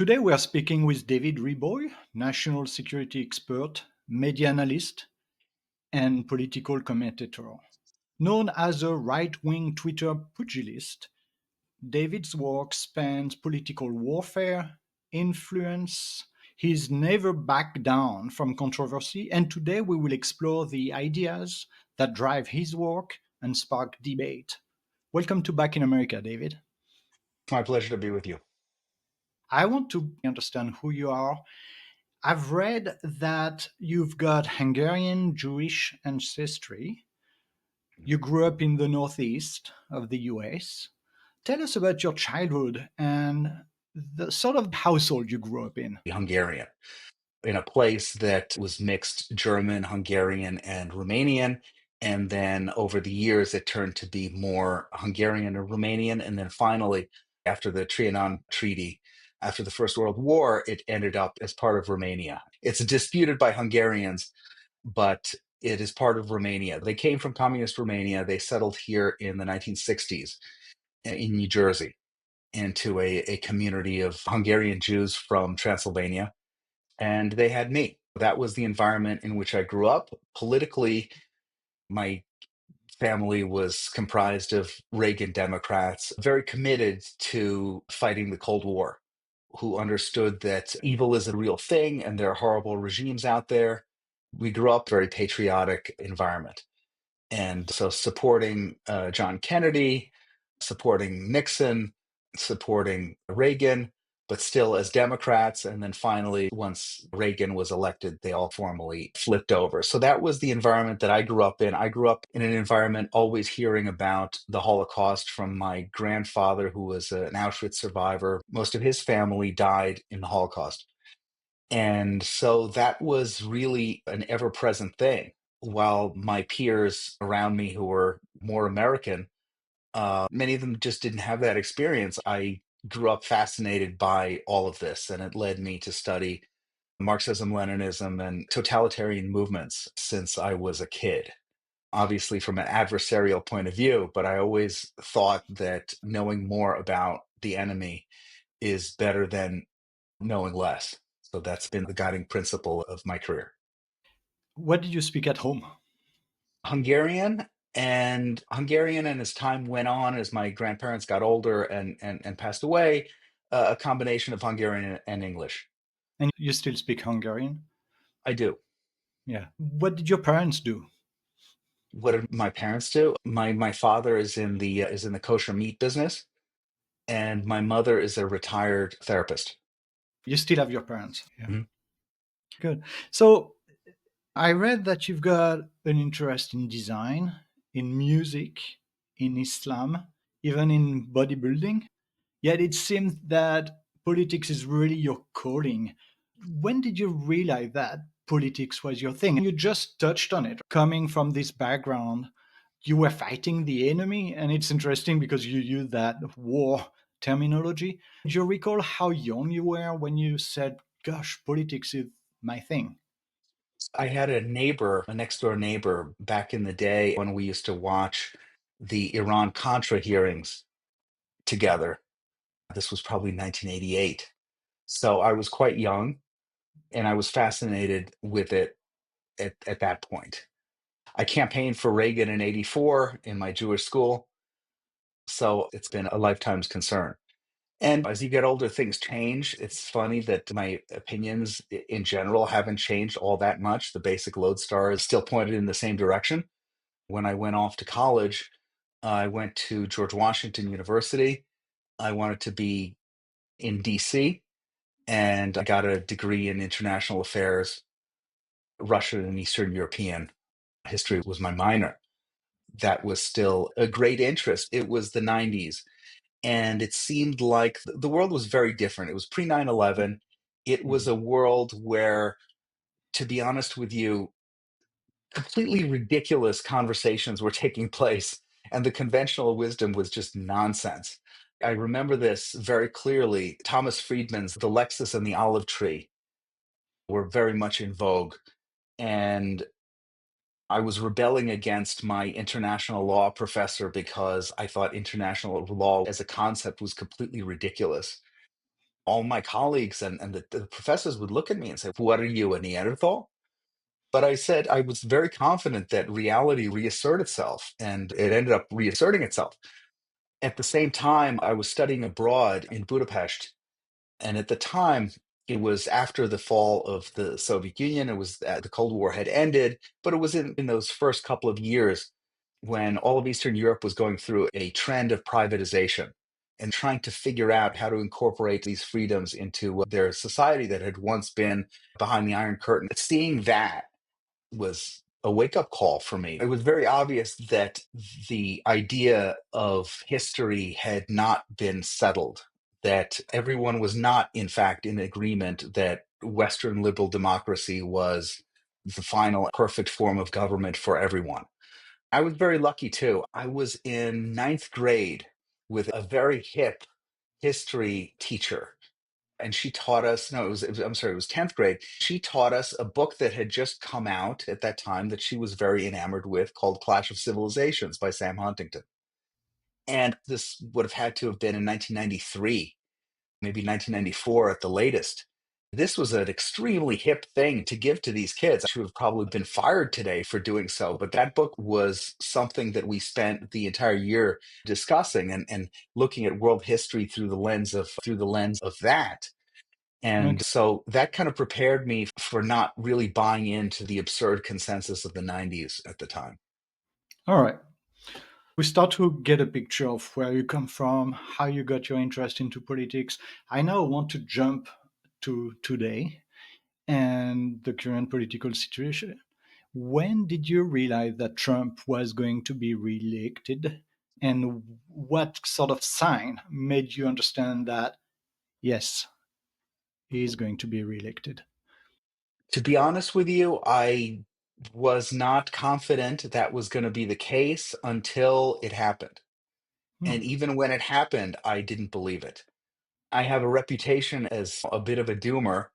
Today we are speaking with David Reaboi, national security expert, media analyst, and political commentator. Known as a right wing Twitter pugilist, David's work spans political warfare, influence. He's never backed down from controversy, and today we will explore the ideas that drive his work and spark debate. Welcome to Back in America, David. It's my pleasure to be with you. I want to understand who you are. I've read that you've got Hungarian Jewish ancestry. You grew up in the northeast of the US. Tell us about your childhood and the sort of household you grew up in. Hungarian, in a place that was mixed German, Hungarian, and Romanian. And then over the years, it turned to be more Hungarian and Romanian. And then finally, after the Trianon Treaty, after the First World War, it ended up as part of Romania. It's disputed by Hungarians, but it is part of Romania. They came from communist Romania. They settled here in the 1960s in New Jersey into a community of Hungarian Jews from Transylvania, and they had me. That was the environment in which I grew up. Politically, my family was comprised of Reagan Democrats, very committed to fighting the Cold War, who understood that evil is a real thing and there are horrible regimes out there. We grew up in a very patriotic environment. And so supporting John Kennedy, supporting Nixon, supporting Reagan, but still as Democrats. And then finally, once Reagan was elected, they all formally flipped over. So that was the environment that I grew up in. I grew up in an environment always hearing about the Holocaust from my grandfather, who was an Auschwitz survivor. Most of his family died in the Holocaust. And so that was really an ever present thing. While my peers around me who were more American, many of them just didn't have that experience. I grew up fascinated by all of this, and it led me to study Marxism, Leninism, and totalitarian movements since I was a kid. Obviously, from an adversarial point of view, but I always thought that knowing more about the enemy is better than knowing less. So that's been the guiding principle of my career. What did you speak at home? Hungarian and as time went on, as my grandparents got older and passed away, a combination of Hungarian and English. And you still speak Hungarian? I do. Yeah. What did your parents do? What did my parents do? My father is in the kosher meat business, and my mother is a retired therapist. You still have your parents. Yeah. Mhm. Good. So I read that you've got an interest in design, in music, in Islam, even in bodybuilding. Yet it seems that politics is really your calling. When did you realize that politics was your thing? You just touched on it. Coming from this background, you were fighting the enemy, and it's interesting because you use that war terminology. Do you recall how young you were when you said, "Gosh, politics is my thing"? I had a neighbor, a next door neighbor, back in the day when we used to watch the Iran Contra hearings together. This was probably 1988. So I was quite young and I was fascinated with it at that point. I campaigned for Reagan in '84 in my Jewish school. So it's been a lifetime's concern. And as you get older, things change. It's funny that my opinions in general haven't changed all that much. The basic lodestar is still pointed in the same direction. When I went off to college, I went to George Washington University. I wanted to be in DC, and I got a degree in international affairs. Russian and Eastern European history was my minor. That was still a great interest. It was the 90s, and it seemed like the world was very different. It was pre 9/11. It was Mhm. a world where, to be honest with you, completely ridiculous conversations were taking place, and the conventional wisdom was just nonsense. I remember this very clearly. Thomas Friedman's The Lexus and the Olive Tree were very much in vogue. And I was rebelling against my international law professor because I thought international law as a concept was completely ridiculous. all my colleagues and the professors would look at me and say, "What are you, a Neanderthal?" But I said I was very confident that reality reassert itself, and it ended up reasserting itself. At the same time, I was studying abroad in Budapest, and at the time, it was after the fall of the Soviet Union. It was the Cold War had ended, but it was in those first couple of years when all of Eastern Europe was going through a trend of privatization and trying to figure out how to incorporate these freedoms into their society that had once been behind the Iron Curtain. Seeing that was a wake up call for me. It was very obvious that the idea of history had not been settled, that everyone was not, in fact, in agreement that Western liberal democracy was the final perfect form of government for everyone. I was very lucky too. I was in ninth grade with a very hip history teacher, and she taught us, no, I'm sorry, it was 10th grade. She taught us a book that had just come out at that time that she was very enamored with, called Clash of Civilizations by Sam Huntington. And this would have had to have been in 1993, maybe 1994 at the latest. This was an extremely hip thing to give to these kids. I should have probably been fired today for doing so, but that book was something that we spent the entire year discussing and looking at world history through the lens of that. And Okay. so that kind of prepared me for not really buying into the absurd consensus of the 90s at the time. All right. We start to get a picture of where you come from, how you got your interest into politics. I now want to jump to today and the current political situation. When did you realize that Trump was going to be reelected? And what sort of sign made you understand that, yes, he is going to be reelected? To be honest with you, I was not confident that was going to be the case until it happened. And Hmm. even when it happened, I didn't believe it. I have a reputation as a bit of a doomer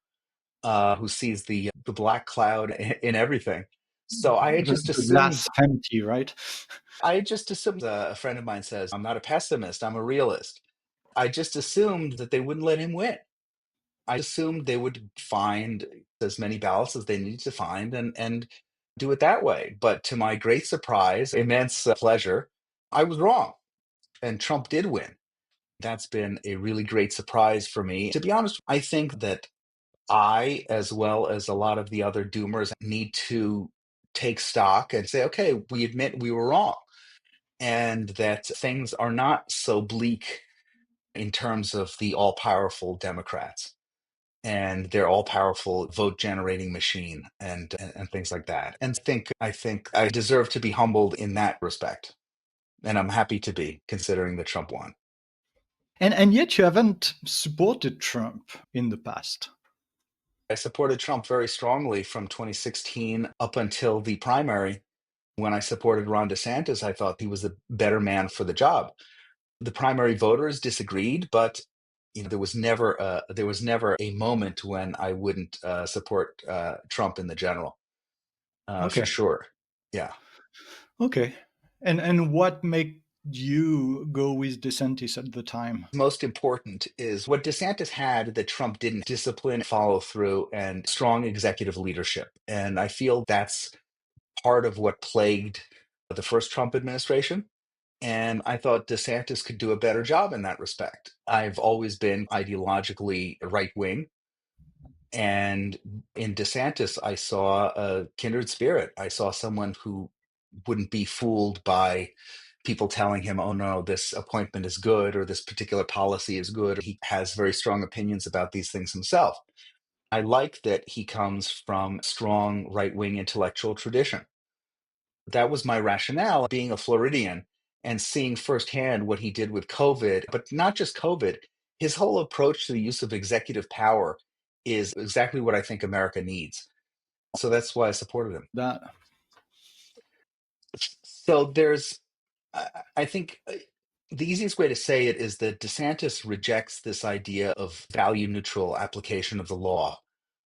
who sees the black cloud in everything. So The glass empty, right? I just assumed a friend of mine says, "I'm not a pessimist, I'm a realist." I just assumed that they wouldn't let him win. I assumed they would find as many ballots as they needed to find and do it that way. But to my great surprise, immense pleasure, I was wrong, and Trump did win. That's been a really great surprise for me. To be honest, I think that I, as well as a lot of the other doomers, need to take stock and say, okay, we admit we were wrong, and that things are not so bleak in terms of the all powerful Democrats and their all-powerful vote generating machine and things like that. And I think I deserve to be humbled in that respect. And I'm happy to be, considering that Trump won. And yet you haven't supported Trump in the past. I supported Trump very strongly from 2016 up until the primary. When I supported Ron DeSantis, I thought he was a better man for the job. The primary voters disagreed, but there was never a moment when I wouldn't support Trump in the general, for Okay. sure. Yeah. Okay. And what made you go with DeSantis at the time? Most important is what DeSantis had that Trump didn't: discipline, follow through, and strong executive leadership. And I feel that's part of what plagued the first Trump administration. And I thought DeSantis could do a better job in that respect. I've always been ideologically right wing. And in DeSantis, I saw a kindred spirit. I saw someone who wouldn't be fooled by people telling him, oh no, this appointment is good or this particular policy is good. He has very strong opinions about these things himself. I like that he comes from strong right wing intellectual tradition. That was my rationale, being a Floridian and seeing firsthand what he did with COVID, but not just COVID. His whole approach to the use of executive power is exactly what I think America needs. So that's why I supported him. That So I think the easiest way to say it is that DeSantis rejects this idea of value neutral application of the law,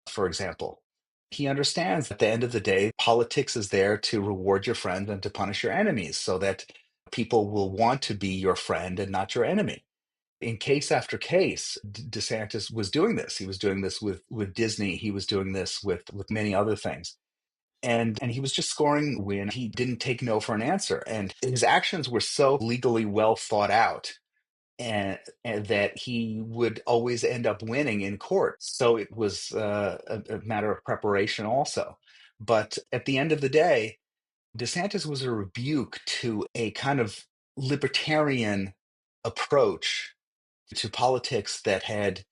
for example. He understands at the end of the day, politics is there to reward your friends and to punish your enemies so that people will want to be your friend and not your enemy. In case after case, DeSantis was doing this. He was doing this with Disney. He was doing this with many other things. And he was just scoring win. He didn't take no for an answer. And his actions were so legally well thought out and that he would always end up winning in court. So it was a matter of preparation also. But at the end of the day, DeSantis was a rebuke to a kind of libertarian approach to politics that had,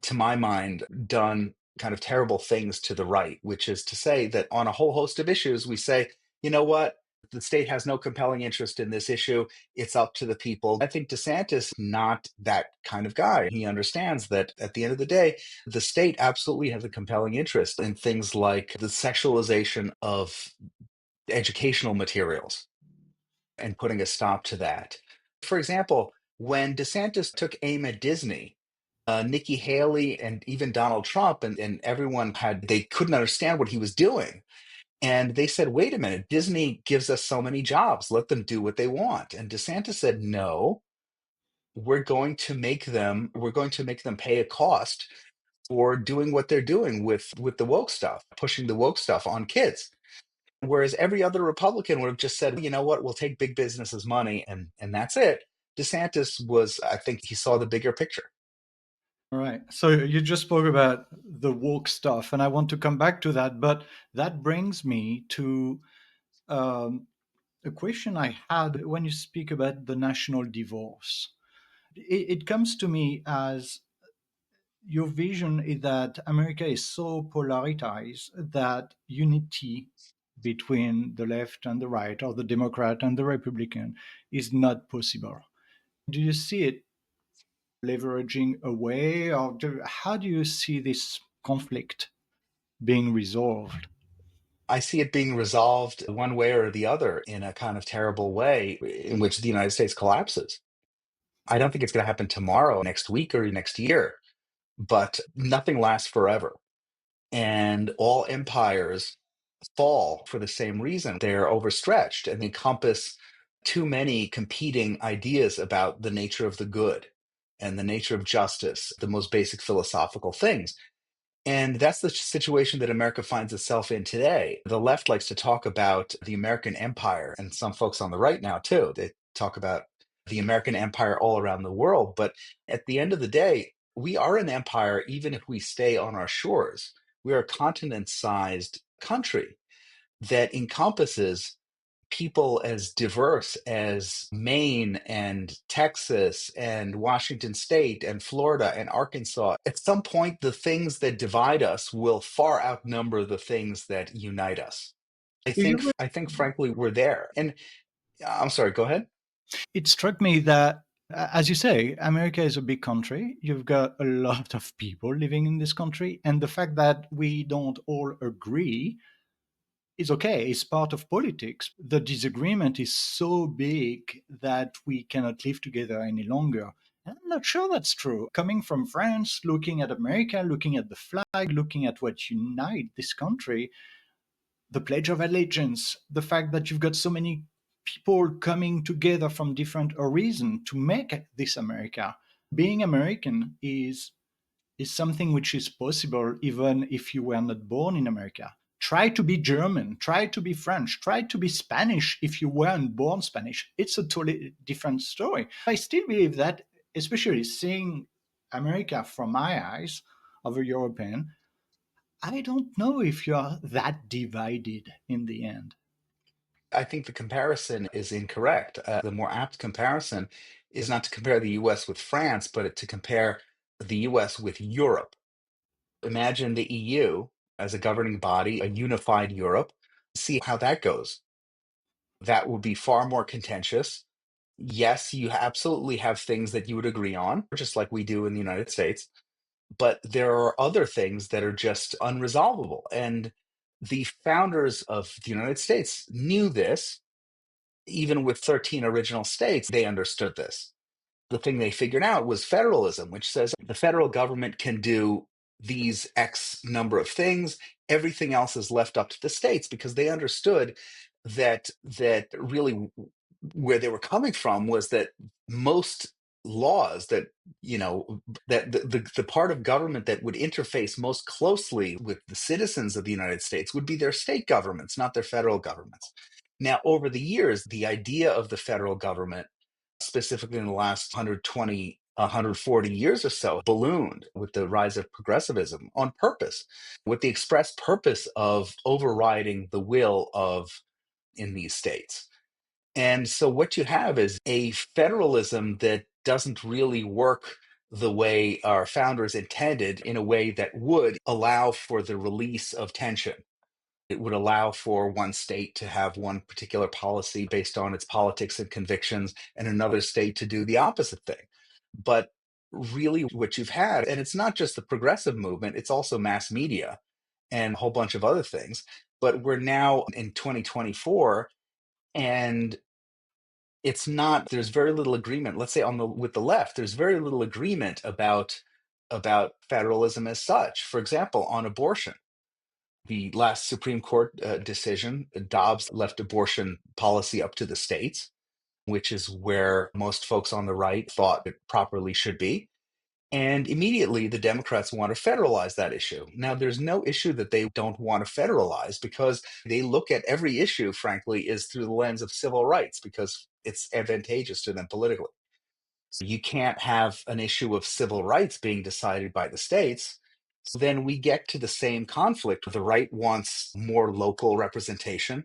to my mind, done kind of terrible things to the right, which is to say that on a whole host of issues, we say, you know what? The state has no compelling interest in this issue. It's up to the people. I think DeSantis not that kind of guy. He understands that at the end of the day, the state absolutely has a compelling interest in things like the sexualization of educational materials and putting a stop to that. For example, when DeSantis took aim at Disney, Nikki Haley and even Donald Trump and everyone they couldn't understand what he was doing. And they said, wait a minute, Disney gives us so many jobs. Let them do what they want. And DeSantis said, no, we're going to make them pay a cost for doing what they're doing with the woke stuff, pushing the woke stuff on kids. Whereas every other Republican would have just said, you know what, we'll take big business's money and that's it. DeSantis I think he saw the bigger picture. All right. So you just spoke about the woke stuff, and I want to come back to that. But that brings me to um, a question I had when you speak about the national divorce. It comes to me as your vision is that America is so polarized that unity between the left and the right, or the Democrat and the Republican, is not possible. Do you see it leveraging away, or how do you see this conflict being resolved? I see it being resolved one way or the other in a kind of terrible way in which the United States collapses. I don't think it's going to happen tomorrow, next week, or next year, but nothing lasts forever. And all empires fall for the same reason. They're overstretched and encompass too many competing ideas about the nature of the good and the nature of justice, the most basic philosophical things. And that's the situation that America finds itself in today. The left likes to talk about the American empire, and some folks on the right now too. They talk about the American empire all around the world. But at the end of the day, we are an empire even if we stay on our shores. We are a continent sized country that encompasses people as diverse as Maine and Texas and Washington State and Florida and Arkansas. At some point, the things that divide us will far outnumber the things that unite us. I think frankly we're there. And I'm sorry, go ahead. It struck me that, as you say, America is a big country. You've got a lot of people living in this country, and the fact that we don't all agree is okay. It's part of politics. The disagreement is so big that we cannot live together any longer. And I'm not sure that's true. Coming from France, looking at America, looking at the flag, looking at what unites this country, the Pledge of Allegiance, the fact that you've got so many people coming together from different horizons to make this America. Being American is something which is possible even if you were not born in America. Try to be German, try to be French, try to be Spanish if you weren't born Spanish. It's a totally different story. I still believe that, especially seeing America from my eyes of a European, I don't know if you're that divided in the end. I think the comparison is incorrect. The more apt comparison is not to compare the US with France, but to compare the US with Europe. Imagine the EU as a governing body, a unified Europe. See how that goes. That would be far more contentious. Yes, you absolutely have things that you would agree on, just like we do in the United States, but there are other things that are just unresolvable. And the founders of the United States knew this. Even with 13 original states, they understood this. The thing they figured out was federalism, which says the federal government can do these X number of things. Everything else is left up to the states because they understood that really where they were coming from was that most laws that, that the part of government that would interface most closely with the citizens of the United States would be their state governments, not their federal governments. Now, over the years, the idea of the federal government, specifically in the last 120, 140 years or so, ballooned with the rise of progressivism on purpose, with the express purpose of overriding the will of in these states. And so what you have is a federalism that doesn't really work the way our founders intended, in a way that would allow for the release of tension. It would allow for one state to have one particular policy based on its politics and convictions, and another state to do the opposite thing. But really, what you've had, and it's not just the progressive movement, it's also mass media and a whole bunch of other things. But we're now in 2024, and it's not, there's very little agreement. Let's say on the with the left, there's very little agreement about federalism as such. For example, on abortion, the last Supreme Court decision, Dobbs left abortion policy up to the states, which is where most folks on the right thought it properly should be. And immediately the Democrats want to federalize that issue. Now, there's no issue that they don't want to federalize, because they look at every issue, frankly, is through the lens of civil rights, because it's advantageous to them politically. So you can't have an issue of civil rights being decided by the states. So then we get to the same conflict. The right wants more local representation,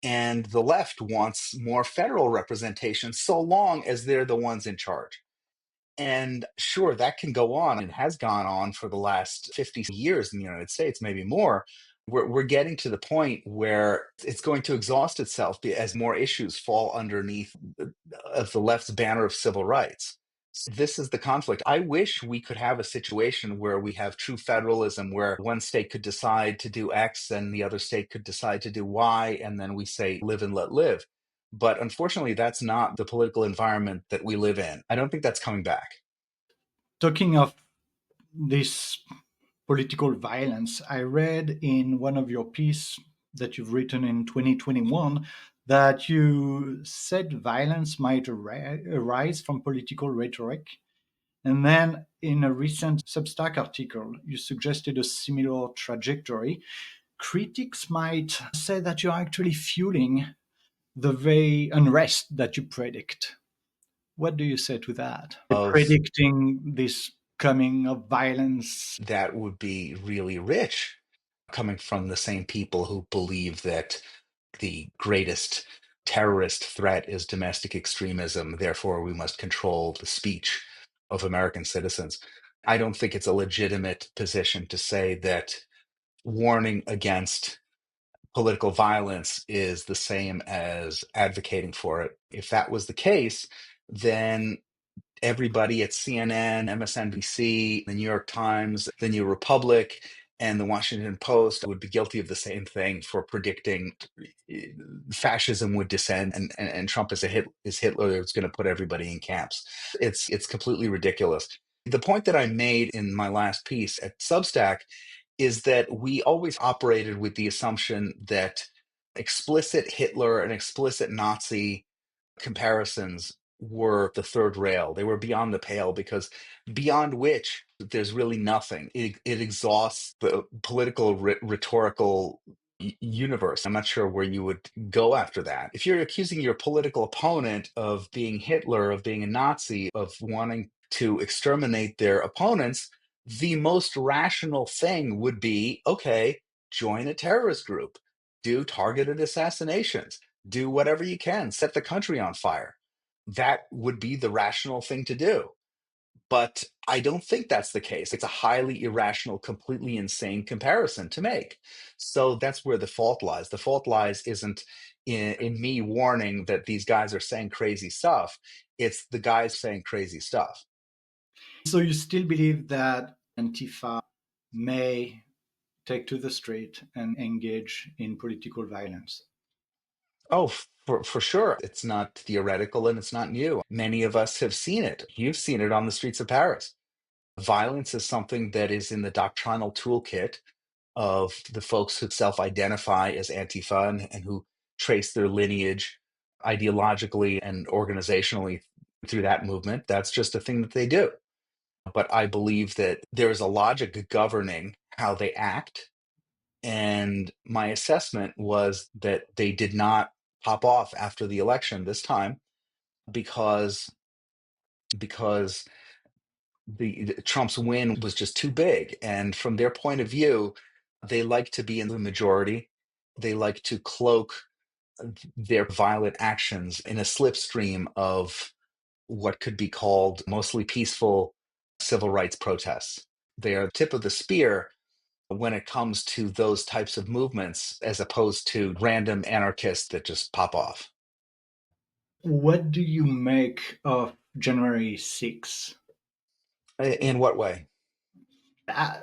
and the left wants more federal representation, so long as they're the ones in charge. And sure, that can go on and has gone on for the last 50 years in the United States, maybe more. We're getting to the point where it's going to exhaust itself as more issues fall underneath of the left's banner of civil rights. This is the conflict. I wish we could have a situation where we have true federalism, where one state could decide to do X and the other state could decide to do Y, and then we say live and let live. But unfortunately, that's not the political environment that we live in. I don't think that's coming back. Talking of this political violence, I read in one of your pieces that you've written in 2021 that you said violence might arise from political rhetoric. And then in a recent Substack article, you suggested a similar trajectory. Critics might say that you're actually fueling the very unrest that you predict. What do you say to that? Of Predicting this coming of violence. that would be really rich, coming from the same people who believe that the greatest terrorist threat is domestic extremism, therefore we must control the speech of American citizens. I don't think it's a legitimate position to say that warning against political violence is the same as advocating for it. If that was the case, then everybody at CNN, MSNBC, the New York Times, the New Republic, and the Washington Post would be guilty of the same thing for predicting fascism would descend, and Trump is Hitler that's going to put everybody in camps. It's completely ridiculous. The point that I made in my last piece at Substack is that we always operated with the assumption that explicit Hitler and explicit Nazi comparisons were the third rail. They were beyond the pale, because beyond which there's really nothing. It exhausts the political rhetorical universe. I'm not sure where you would go after that. If you're accusing your political opponent of being Hitler, of being a Nazi, of wanting to exterminate their opponents, the most rational thing would be, okay, join a terrorist group, do targeted assassinations, do whatever you can, set the country on fire. That would be the rational thing to do. But I don't think that's the case. It's a highly irrational, completely insane comparison to make. So that's where the fault lies. The fault lies isn't in me warning that these guys are saying crazy stuff. It's the guys saying crazy stuff. So you still believe that Antifa may take to the street and engage in political violence? Oh, for sure. It's not theoretical and it's not new. Many of us have seen it. You've seen it on the streets of Paris. Violence is something that is in the doctrinal toolkit of the folks who self-identify as Antifa, and who trace their lineage ideologically and organizationally through that movement. That's just a thing that they do. But I believe that there is a logic governing how they act. And my assessment was that they did not pop off after the election this time because because Trump's win was just too big. And from their point of view, they like to be in the majority. They like to cloak their violent actions in a slipstream of what could be called mostly peaceful civil rights protests. They are the tip of the spear when it comes to those types of movements, as opposed to random anarchists that just pop off. What do you make of January 6th? In what way? I,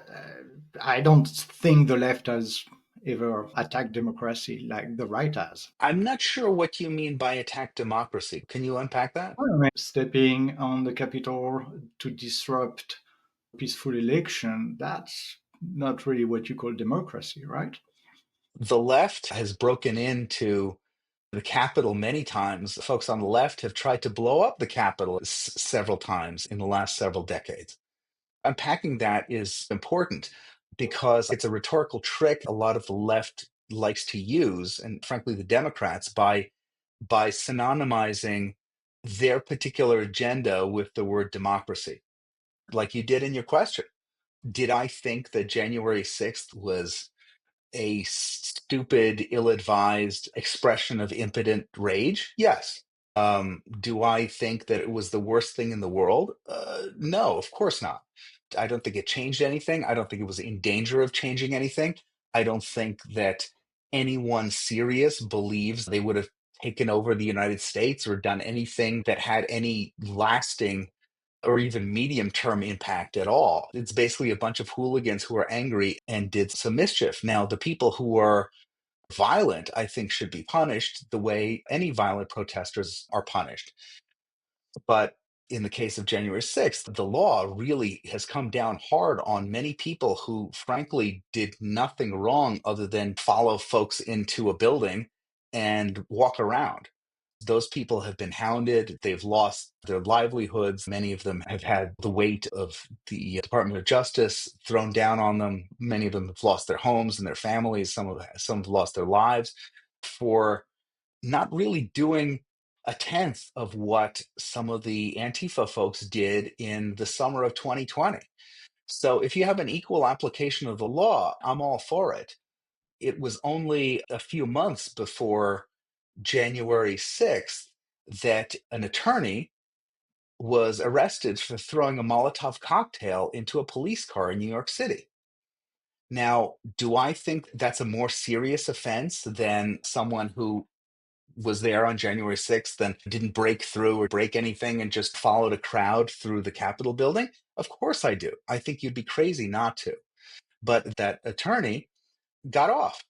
I don't think the left has ever attacked democracy like the right has. I'm not sure what you mean by attack democracy. Can you unpack that? I mean, stepping on the Capitol to disrupt peaceful election, that's not really what you call democracy, right? The left has broken into the Capitol many times. Folks on the left have tried to blow up the Capitol several times in the last several decades. Unpacking that is important because it's a rhetorical trick a lot of the left likes to use, and frankly, the Democrats, by synonymizing their particular agenda with the word democracy, like you did in your question. Did I think that January 6th was a stupid, ill-advised expression of impotent rage? Yes. Do I think that it was the worst thing in the world? No, of course not. I don't think it changed anything. I don't think it was in danger of changing anything. I don't think that anyone serious believes they would have taken over the United States or done anything that had any lasting or even medium term impact at all. It's basically a bunch of hooligans who are angry and did some mischief. Now, the people who are violent, I think, should be punished the way any violent protesters are punished. But in the case of January 6th, the law really has come down hard on many people who, frankly, did nothing wrong other than follow folks into a building and walk around. Those people have been hounded. They've lost their livelihoods. Many of them have had the weight of the Department of Justice thrown down on them. Many of them have lost their homes and their families. Some have lost their lives for not really doing a tenth of what some of the Antifa folks did in the summer of 2020. So if you have an equal application of the law, I'm all for it. It was only a few months before January 6th that an attorney was arrested for throwing a Molotov cocktail into a police car in New York City. Now, do I think that's a more serious offense than someone who was there on January 6th and didn't break through or break anything and just followed a crowd through the Capitol building? Of course I do. I think you'd be crazy not to. But that attorney got off.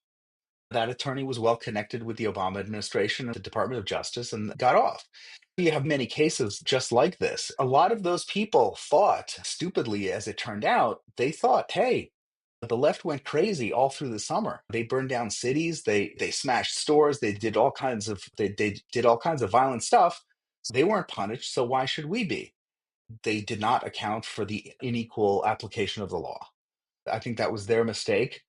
That attorney was well connected with the Obama administration and the Department of Justice and got off. You have many cases just like this. A lot of those people thought, stupidly as it turned out, they thought, hey, the left went crazy all through the summer. They burned down cities, they smashed stores, they did all kinds of violent stuff. They weren't punished, so why should we be? They did not account for the unequal application of the law. I think that was their mistake.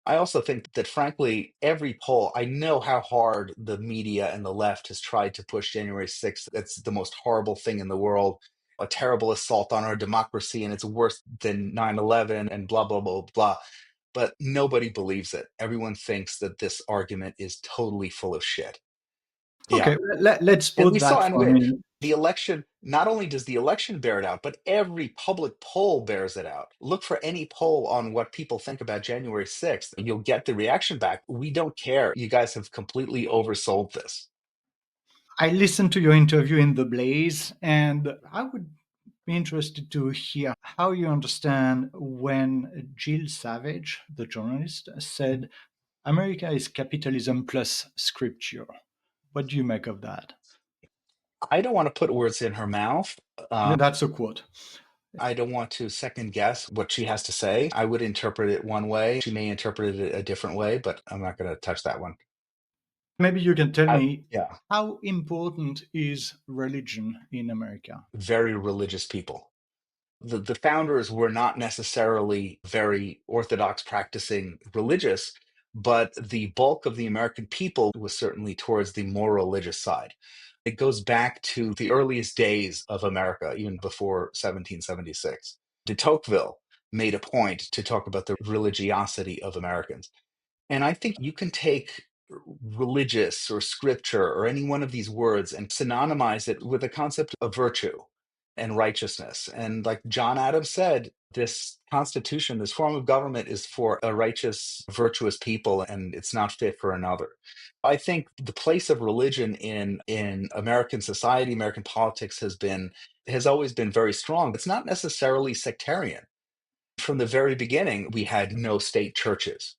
I also think that, frankly, every poll, I know how hard the media and the left has tried to push January 6th. That's the most horrible thing in the world, a terrible assault on our democracy, and it's worse than 9/11 and blah, blah, blah, blah. But nobody believes it. Everyone thinks that this argument is totally full of shit. Yeah. Okay, let's And put we saw, that and for a minute. the election, not only does the election bear it out, but every public poll bears it out. Look for any poll on what people think about January 6th. You'll get the reaction back. We don't care. You guys have completely oversold this. I listened to your interview in The Blaze, and I would be interested to hear how you understand when Jill Savage, the journalist, said America is capitalism plus scripture. What do you make of that? I don't want to put words in her mouth. That's a quote. I don't want to second guess what she has to say. I would interpret it one way. She may interpret it a different way, but I'm not going to touch that one. Maybe you can tell me, Yeah, how important is religion in America? very religious people. The founders were not necessarily very orthodox practicing religious, but the bulk of the American people was certainly towards the more religious side. It goes back to the earliest days of America, even before 1776. De Tocqueville made a point to talk about the religiosity of Americans. And I think you can take religious or scripture or any one of these words and synonymize it with the concept of virtue and righteousness. And like John Adams said, this constitution, this form of government is for a righteous, virtuous people, and it's not fit for another. I think the place of religion in American society, American politics has always been very strong. It's not necessarily sectarian. From the very beginning, we had no state churches,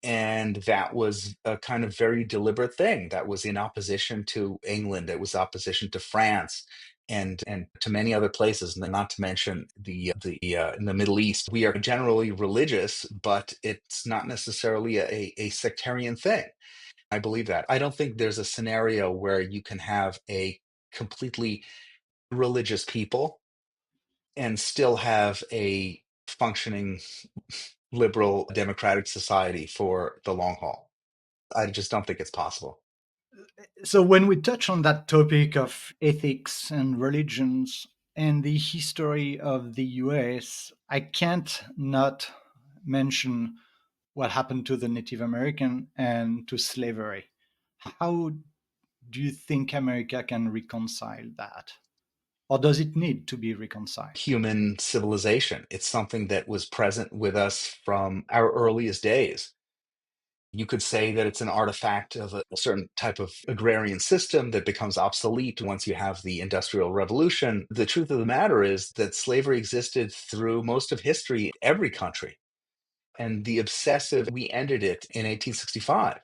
and that was a kind of very deliberate thing that was in opposition to England. It was opposition to France and to many other places, and not to mention the in the Middle East. We are generally religious, but it's not necessarily a sectarian thing. I believe that. I don't think there's a scenario where you can have a completely religious people and still have a functioning liberal democratic society for the long haul. I just don't think it's possible. So, when we touch on that topic of ethics and religions and the history of the US, I can't not mention what happened to the Native American and to slavery. How do you think America can reconcile that? Or does it need to be reconciled? Human civilization, it's something that was present with us from our earliest days. You could say that it's an artifact of a certain type of agrarian system that becomes obsolete once you have the Industrial Revolution. The truth of the matter is that slavery existed through most of history, every country. And the obsessive, we ended it in 1865.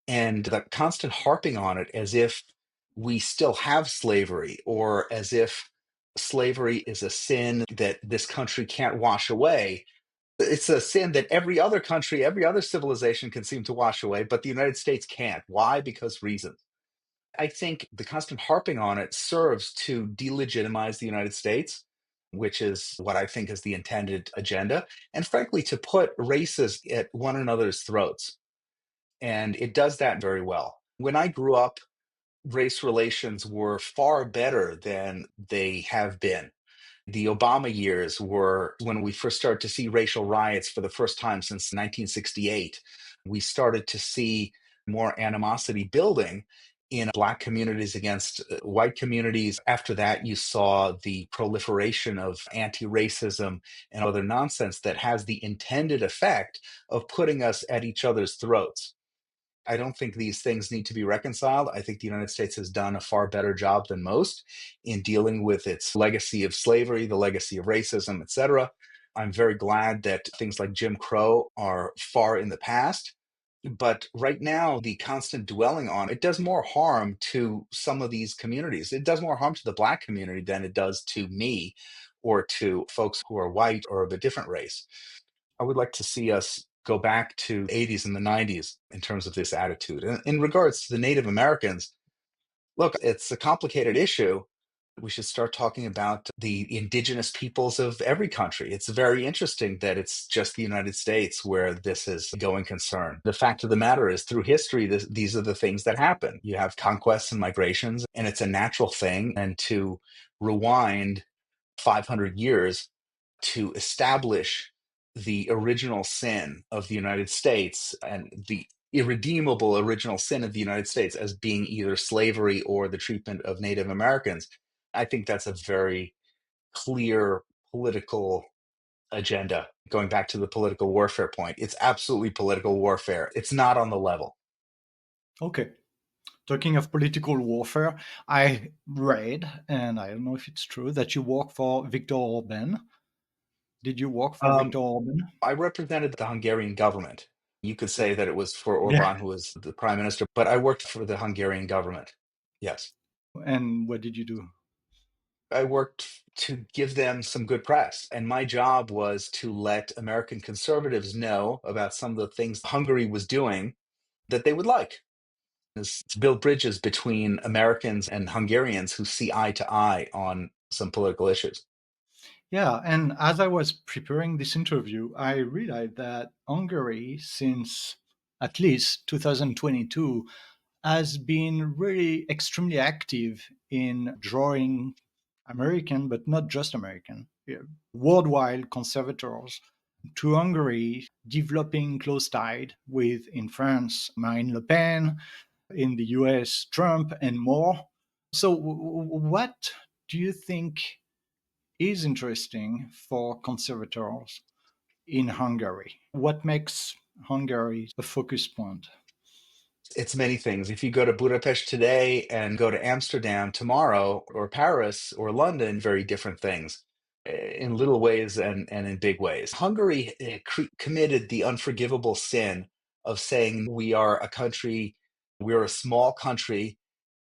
And the constant harping on it as if we still have slavery or as if slavery is a sin that this country can't wash away. It's a sin that every other country, every other civilization can seem to wash away, but the United States can't. Why? Because reasons. I think the constant harping on it serves to delegitimize the United States, which is what I think is the intended agenda, and frankly, to put races at one another's throats. And it does that very well. When I grew up, race relations were far better than they have been. The Obama years were when we first started to see racial riots for the first time since 1968. We started to see more animosity building in Black communities against white communities. After that, you saw the proliferation of anti racism and other nonsense that has the intended effect of putting us at each other's throats. I don't think these things need to be reconciled. I think the United States has done a far better job than most in dealing with its legacy of slavery, the legacy of racism, etc. I'm very glad that things like Jim Crow are far in the past. But right now, the constant dwelling on it does more harm to some of these communities. It does more harm to the Black community than it does to me or to folks who are white or of a different race. I would like to see us go back to the 80s and the 90s in terms of this attitude. And in regards to the Native Americans, look, it's a complicated issue. We should start talking about the indigenous peoples of every country. It's very interesting that it's just the United States where this is a going concern. The fact of the matter is, through history, these are the things that happen. You have conquests and migrations, and it's a natural thing. And to rewind 500 years to establish the original sin of the United States and the irredeemable original sin of the United States as being either slavery or the treatment of Native Americans. I think that's a very clear political agenda. Going back to the political warfare point, it's absolutely political warfare. It's not on the level. Okay. Talking of political warfare, I read, and I don't know if it's true, that you work for Viktor Orban. Did you work for Um, Viktor Orban? I represented the Hungarian government. You could say that it was for Yeah. Orbán, who was the prime minister, but I worked for the Hungarian government. Yes. And what did you do? I worked to give them some good press. And my job was to let American conservatives know about some of the things Hungary was doing that they would like. is to build bridges between Americans and Hungarians who see eye to eye on some political issues. Yeah, and as I was preparing this interview, I realized that Hungary, since at least 2022, has been really extremely active in drawing American, but not just American, yeah, worldwide conservators to Hungary, developing close ties with, in France, Marine Le Pen, in the US, Trump, and more. So, what do you think is interesting for conservators in Hungary? What makes Hungary a focus point? It's many things. If you go to Budapest today and go to Amsterdam tomorrow, or Paris or London, very different things in little ways and in big ways. Hungary committed the unforgivable sin of saying we are a country, we're a small country,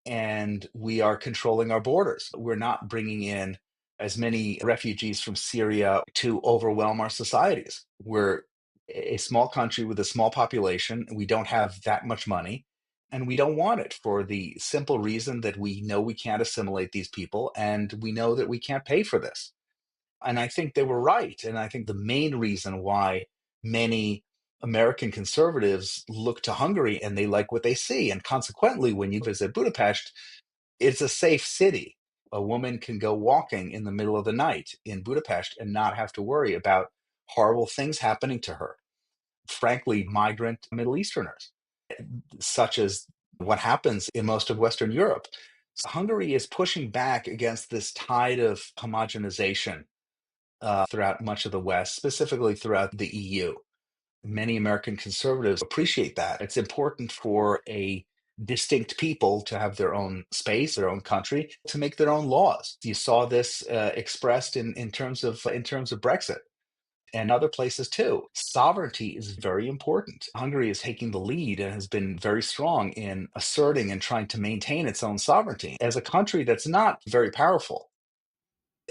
and we are controlling our borders. We're not bringing in as many refugees from Syria to overwhelm our societies. We're a small country with a small population. We don't have that much money, and we don't want it for the simple reason that we know we can't assimilate these people, and we know that we can't pay for this. And I think they were right. And I think the main reason why many American conservatives look to Hungary and they like what they see. And consequently, when you visit Budapest, it's a safe city. A woman can go walking in the middle of the night in Budapest and not have to worry about horrible things happening to her. Frankly, migrant Middle Easterners, such as what happens in most of Western Europe. So Hungary is pushing back against this tide of homogenization throughout much of the West, specifically throughout the EU. Many American conservatives appreciate that. It's important for a distinct people to have their own space, their own country, to make their own laws. You saw this expressed in terms of Brexit and other places too. Sovereignty is very important. Hungary is taking the lead and has been very strong in asserting and trying to maintain its own sovereignty as a country that's not very powerful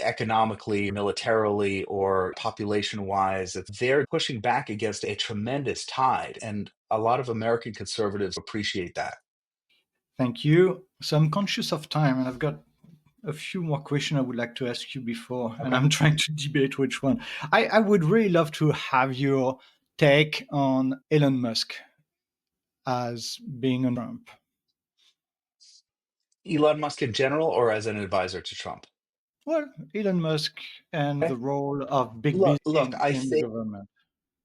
economically, militarily, or population wise. They're pushing back against a tremendous tide. And a lot of American conservatives appreciate that. Thank you. So I'm conscious of time, and I've got a few more questions I would like to ask you before, and Okay. I'm trying to debate which one. I would really love to have your take on Elon Musk as being a Trump. Elon Musk in general, or as an advisor to Trump? Well, Elon Musk and Okay. the role of big business Look, I in the think government.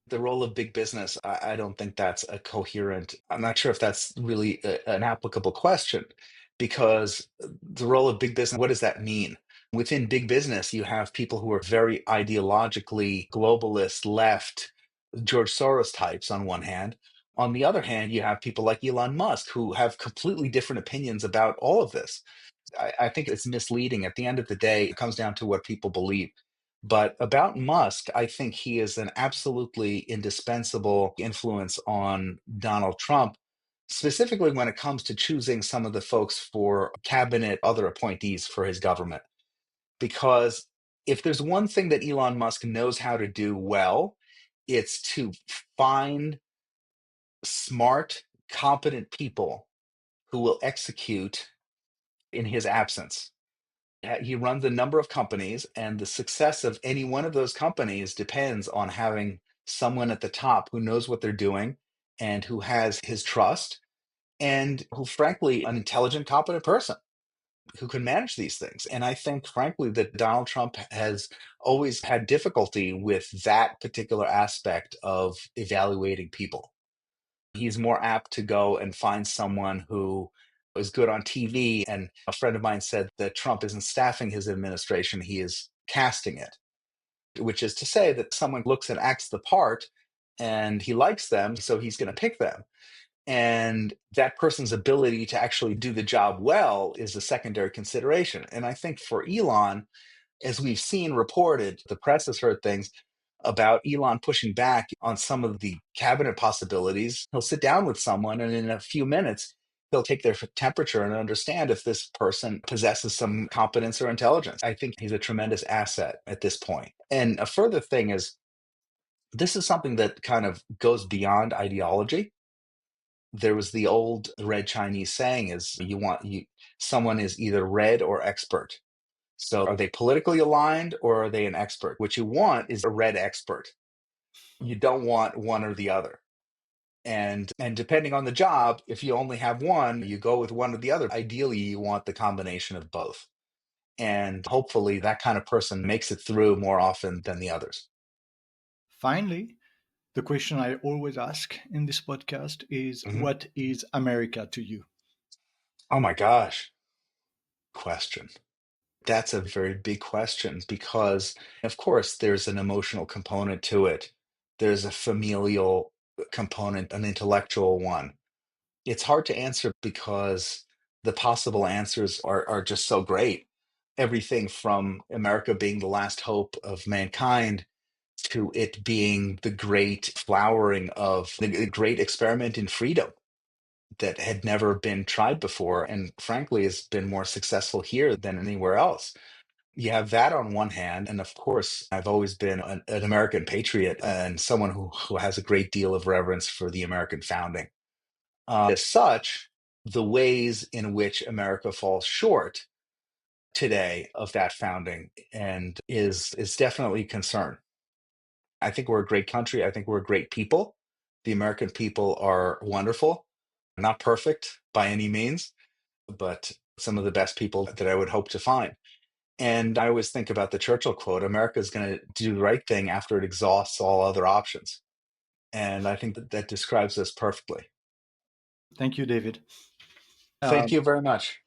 the role of big business, I don't think that's a coherent, I'm not sure if that's really an applicable question, because the role of big business, what does that mean? Within big business, you have people who are very ideologically globalist, left, George Soros types on one hand. On the other hand, you have people like Elon Musk who have completely different opinions about all of this. I think it's misleading. At the end of the day, it comes down to what people believe. But about Musk, I think he is an absolutely indispensable influence on Donald Trump, specifically when it comes to choosing some of the folks for cabinet, other appointees for his government. Because if there's one thing that Elon Musk knows how to do well, it's to find smart, competent people who will execute in his absence. He runs a number of companies, and the success of any one of those companies depends on having someone at the top who knows what they're doing and who has his trust and who, frankly, an intelligent, competent person who can manage these things. And I think, frankly, that Donald Trump has always had difficulty with that particular aspect of evaluating people. He's more apt to go and find someone who is good on TV. And a friend of mine said that Trump isn't staffing his administration, he is casting it, which is to say that someone looks and acts the part and he likes them, so he's going to pick them. And that person's ability to actually do the job well is a secondary consideration. And I think for Elon, as we've seen reported, the press has heard things about Elon pushing back on some of the cabinet possibilities. He'll sit down with someone, and in a few minutes, he'll take their temperature and understand if this person possesses some competence or intelligence. I think he's a tremendous asset at this point. And a further thing is, this is something that kind of goes beyond ideology. There was the old red Chinese saying is someone is either red or expert. So are they politically aligned or are they an expert? What you want is a red expert. You don't want one or the other. And depending on the job, if you only have one, you go with one or the other. Ideally, you want the combination of both. And hopefully that kind of person makes it through more often than the others. Finally, the question I always ask in this podcast is, Mhm. what is America to you? Oh my gosh, question. That's a very big question because, of course, there's an emotional component to it. There's a familial component, an intellectual one. It's hard to answer because the possible answers are just so great. Everything from America being the last hope of mankind to it being the great flowering of the great experiment in freedom that had never been tried before, and frankly has been more successful here than anywhere else. You have that on one hand, and of course, I've always been an American patriot and someone who has a great deal of reverence for the American founding. As such, the ways in which America falls short today of that founding and is definitely a concern. I think we're a great country. I think we're a great people. The American people are wonderful, not perfect by any means, but some of the best people that I would hope to find. And I always think about the Churchill quote, America is going to do the right thing after it exhausts all other options. And I think that that describes us perfectly. Thank you, David. Thank Um, you very much.